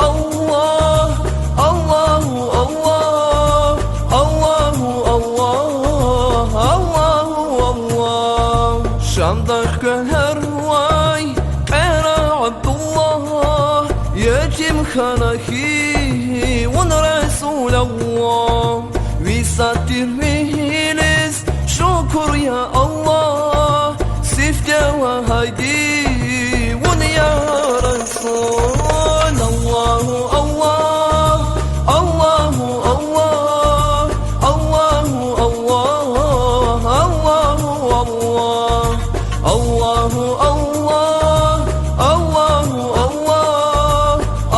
Allah, Allahu Allah, Allahu Allah, Allahu Allah. Şam'daki her vay era Abdullah, yetim khanahi wan Resulallah. Visatir mihiliz şukur ya Allah, sifte ve haydi wan ya Resul. Allahu Allah, Allahu Allah, Allahu Allah, Allahu Allah, Allahu Allah, Allahu Allah,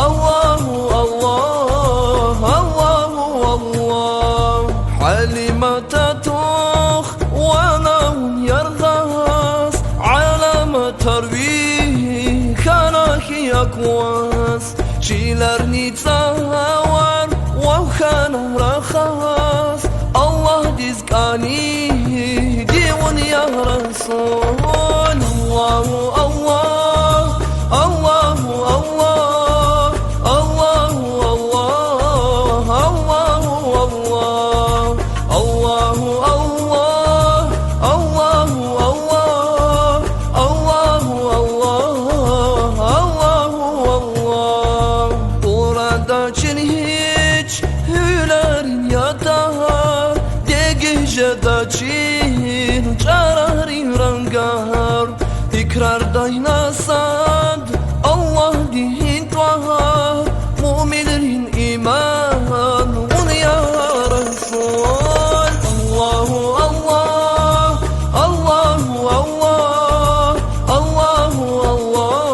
Allahu Allah, Allahu Allah. Halima tatukh wa naum yarghas, alama tarvih kanahi akwas. Çilerini tawar wa khana rakhas, Allah dizkani diwan ya Rasul. Allahu Allah, Allahu Allah, Allahu Allah, Allahu Allah, Allahu Allah, Allahu Allah, Allahu Allah, Allahu Allah. Burada çin hiç hülerin yatar, de gecede çin çararin rangar. İkrar daynasad Allah din tuha, mu'minlerin iman un ya Resul. Allahu Allah, Allahu Allah, Allahu Allah,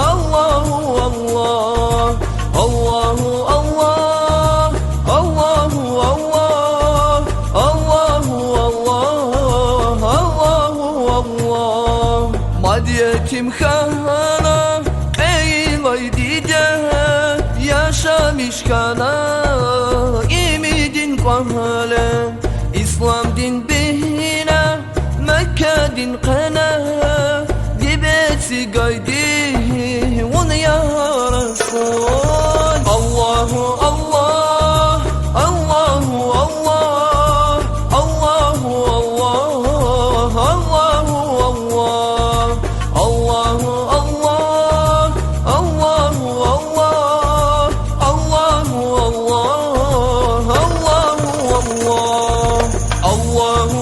Allahu Allah, Allahu Allah, Allahu Allah, Allahu Allah, Allahu Allah. Madiyetim khana ey vaydide, yaşamış kana imidin kahale. İslam din bihine, Mekke din kana, dibesi gaydi un ya Resul. Allahu Allah, Allahu Allah, Allahu Allah, Allahu Allah, Allahu Allah, Allahu Allah, Allahu Allah, Allahu Allah, Allahu